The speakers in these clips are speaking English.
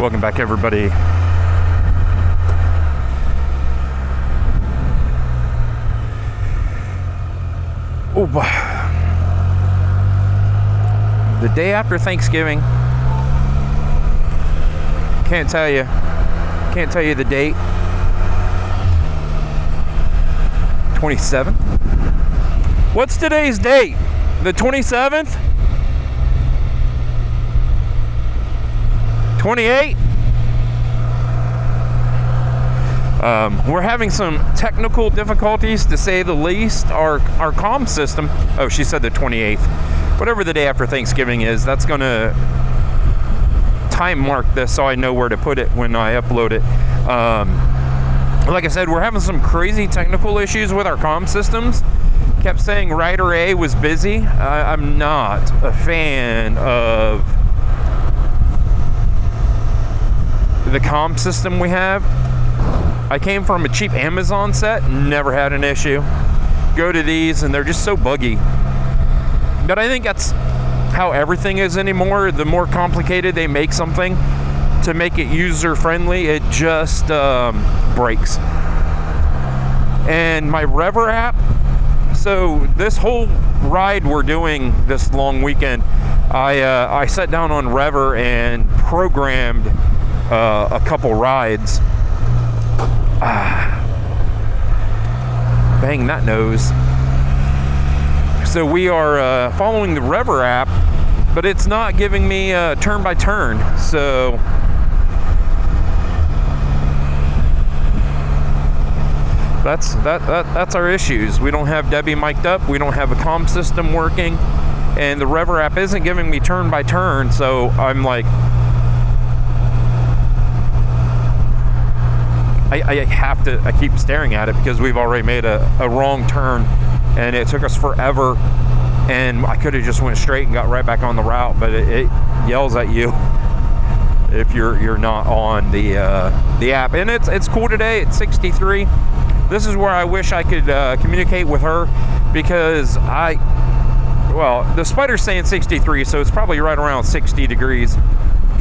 Welcome back, everybody. Oh, the day after Thanksgiving. Can't tell you the date. 27th. What's today's date? The 27th? 28? We're having some technical difficulties, to say the least. Our comm system, oh, she said the 28th. Whatever the day after Thanksgiving is, that's going to time mark this so I know where to put it when I upload it. Like I said, we're having some crazy technical issues with our comm systems. Kept saying Rider A was busy. I'm not a fan of the comm system we have. I came from a cheap Amazon set, never had an issue. Go to these and they're just so buggy. But I think that's how everything is anymore. The more complicated they make something to make it user friendly, it just breaks. And my Rever app, so this whole ride we're doing this long weekend, I sat down on Rever and programmed a couple rides. Bang that nose. So we are following the Rever app, but it's not giving me turn by turn. So that's our issues. We don't have Debbie mic'd up. We don't have a comm system working, and the Rever app isn't giving me turn by turn. So I'm like, I keep staring at it because we've already made a wrong turn, and it took us forever, and I could have just went straight and got right back on the route, but it yells at you if you're not on the app. And it's cool today. It's 63. This is where I wish I could communicate with her, because the Spider's saying 63, so it's probably right around 60 degrees.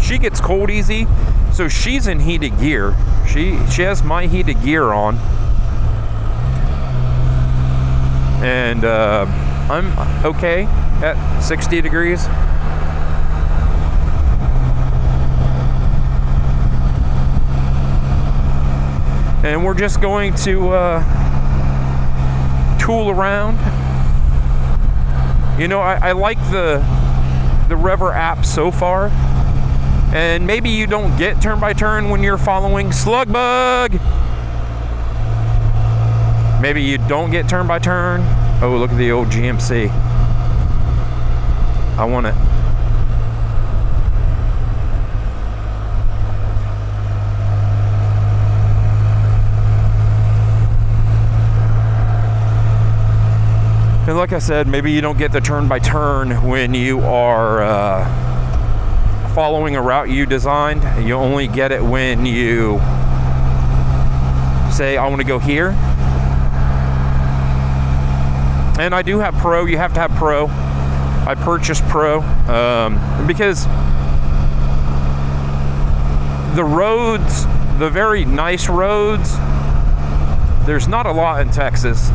She gets cold easy, so she's in heated gear. She has my heated gear on, and I'm okay at 60 degrees. And we're just going to tool around. You know, I like the Rever app so far. And maybe you don't get turn by turn when you're following Slugbug. Maybe you don't get turn by turn. Oh, look at the old GMC. I want it. And like I said, maybe you don't get the turn by turn when you are following a route you designed. You only get it when you say, I want to go here. And I do have Pro. You have to have Pro. I purchased Pro because the roads, the very nice roads, there's not a lot in Texas.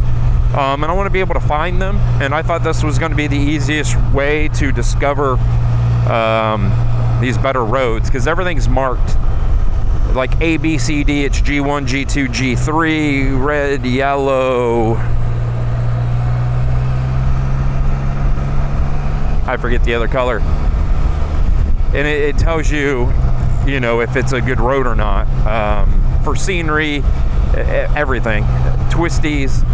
And I want to be able to find them. And I thought this was going to be the easiest way to discover these better roads, because everything's marked like A, B, C, D. It's G1, G2, G3, red, yellow. I forget the other color. And it tells you, you know, if it's a good road or not. For scenery, everything. Twisties.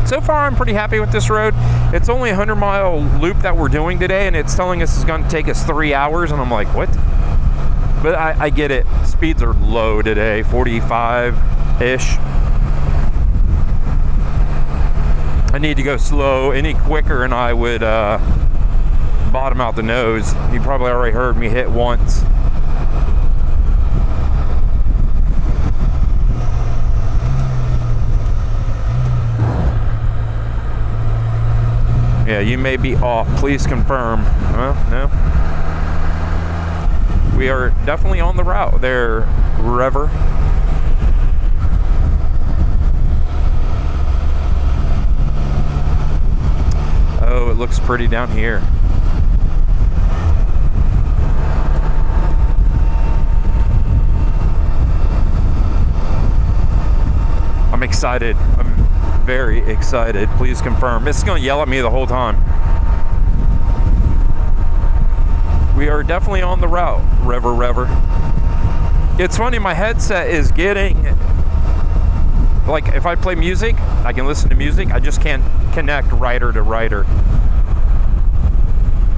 So far, I'm pretty happy with this road. It's only a 100-mile loop that we're doing today, and it's telling us it's going to take us 3 hours, and I'm like, what? But I get it. Speeds are low today, 45-ish. I need to go slow. Any quicker, and I would bottom out the nose. You probably already heard me hit once. Yeah, you may be off. Please confirm. Well, no. We are definitely on the route there, Rever. Oh, it looks pretty down here. I'm excited. I'm very excited. Please confirm. It's going to yell at me the whole time. We are definitely on the route, Rever. It's funny, my headset is getting, like, if I play music, I can listen to music. I just can't connect writer to writer.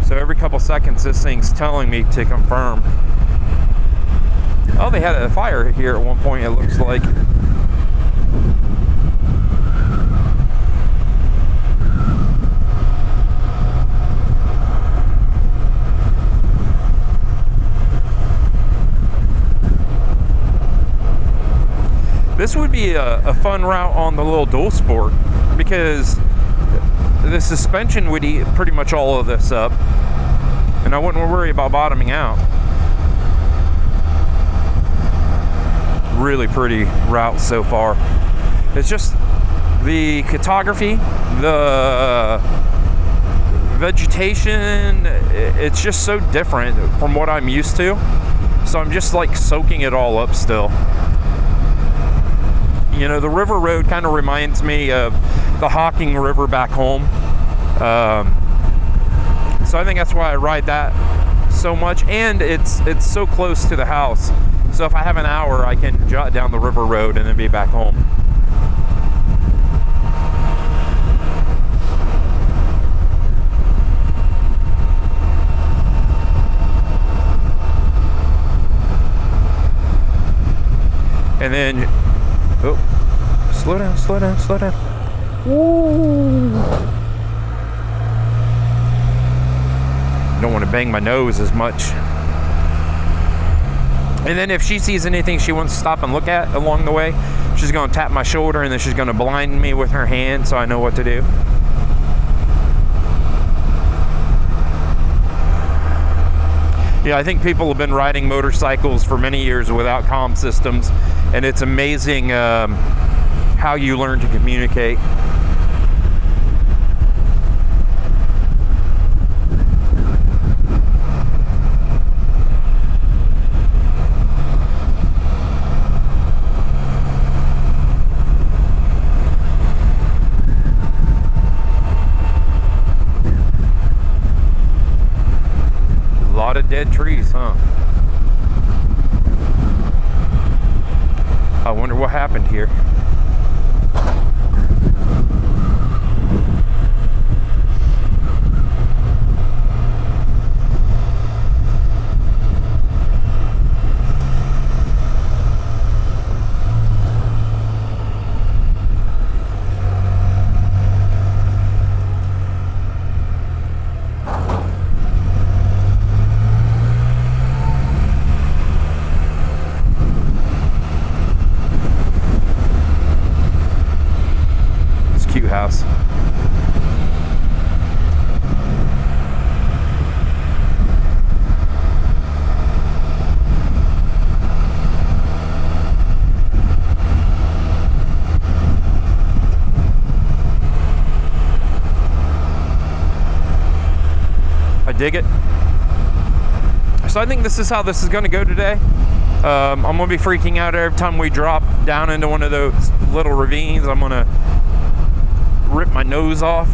So every couple seconds, this thing's telling me to confirm. Oh, they had a fire here at one point, it looks like. This would be a fun route on the little dual sport, because the suspension would eat pretty much all of this up, and I wouldn't worry about bottoming out. Really pretty route so far. It's just the cartography, the vegetation, it's just so different from what I'm used to. So I'm just like soaking it all up still. You know, the river road kind of reminds me of the Hocking River back home. So I think that's why I ride that so much, and it's so close to the house. So if I have an hour, I can jot down the river road and then be back home. And then, oh, slow down. Woo. Don't want to bang my nose as much. And then if she sees anything she wants to stop and look at along the way, she's going to tap my shoulder, and then she's going to blind me with her hand so I know what to do. Yeah, I think people have been riding motorcycles for many years without comm systems, and it's amazing how you learn to communicate. A lot of dead trees, huh? I wonder what happened here. House. I dig it. So I think this is how this is going to go today. I'm going to be freaking out every time we drop down into one of those little ravines. I'm going to rip my nose off.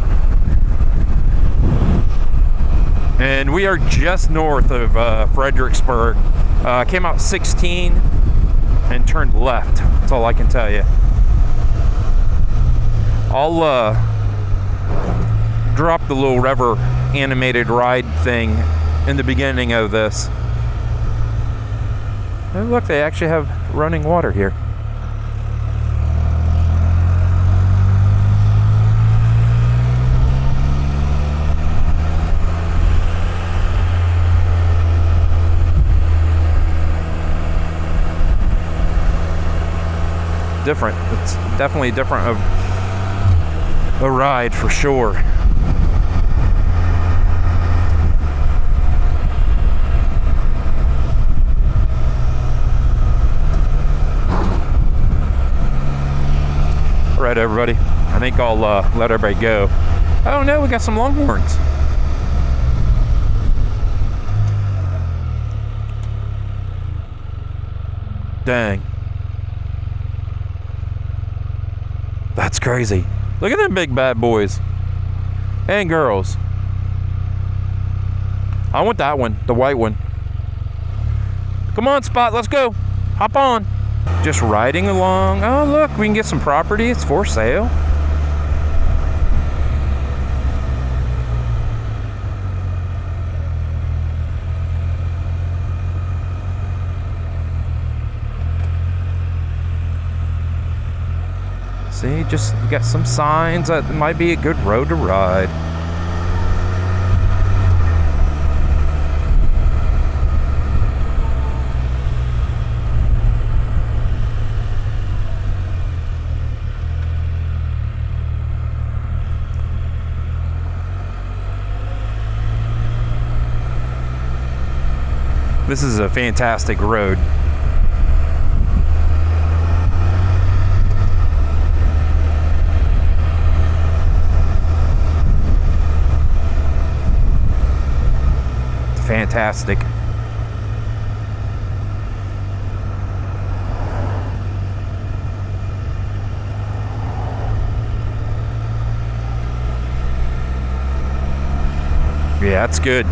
And we are just north of Fredericksburg. Came out 16 and turned left. That's all I can tell you. I'll drop the little Rever animated ride thing in the beginning of this. And look, they actually have running water here. Different. It's definitely different of a ride for sure. everybody. I think I'll let everybody go. Oh no, we got some longhorns. Dang. That's crazy. Look at them big bad boys. And girls. I want that one, the white one. Come on, Spot, let's go. Hop on. Just riding along. Oh, look, we can get some property. It's for sale. See, just got some signs that it might be a good road to ride. This is a fantastic road. Fantastic. Yeah, that's good.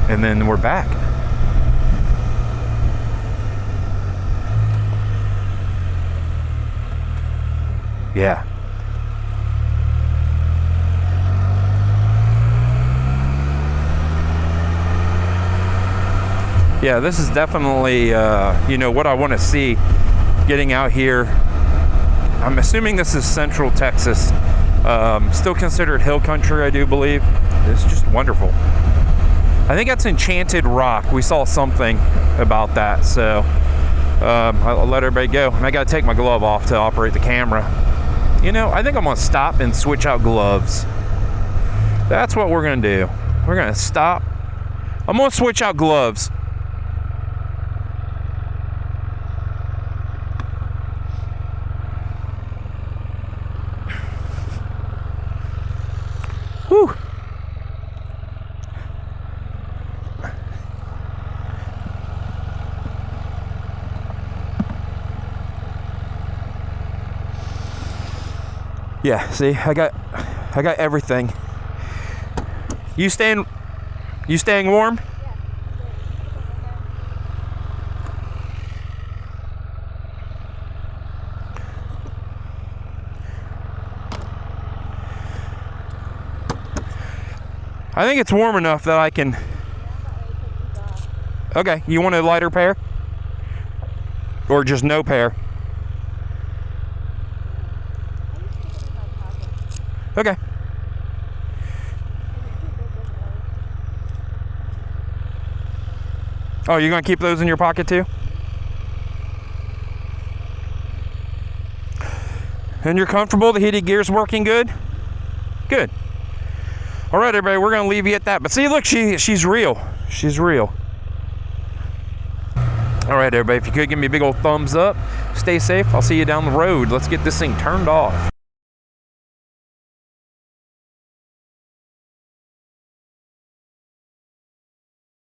And then we're back. Yeah. Yeah, this is definitely, you know, what I want to see getting out here. I'm assuming this is Central Texas. Still considered hill country, I do believe. It's just wonderful. I think that's Enchanted Rock. We saw something about that, so I'll let everybody go. And I got to take my glove off to operate the camera. You know, I think I'm going to stop and switch out gloves. That's what we're going to do. We're going to stop. I'm going to switch out gloves. Whew. Yeah, see, I got everything. You staying warm? I think it's warm enough that I can. Okay, you want a lighter pair? Or just no pair? Okay. Oh, you're gonna keep those in your pocket too? And you're comfortable? The heated gear's working good? Good. All right, everybody, we're gonna leave you at that. But see, look, she's real. She's real. All right, everybody, if you could give me a big old thumbs up, stay safe. I'll see you down the road. Let's get this thing turned off.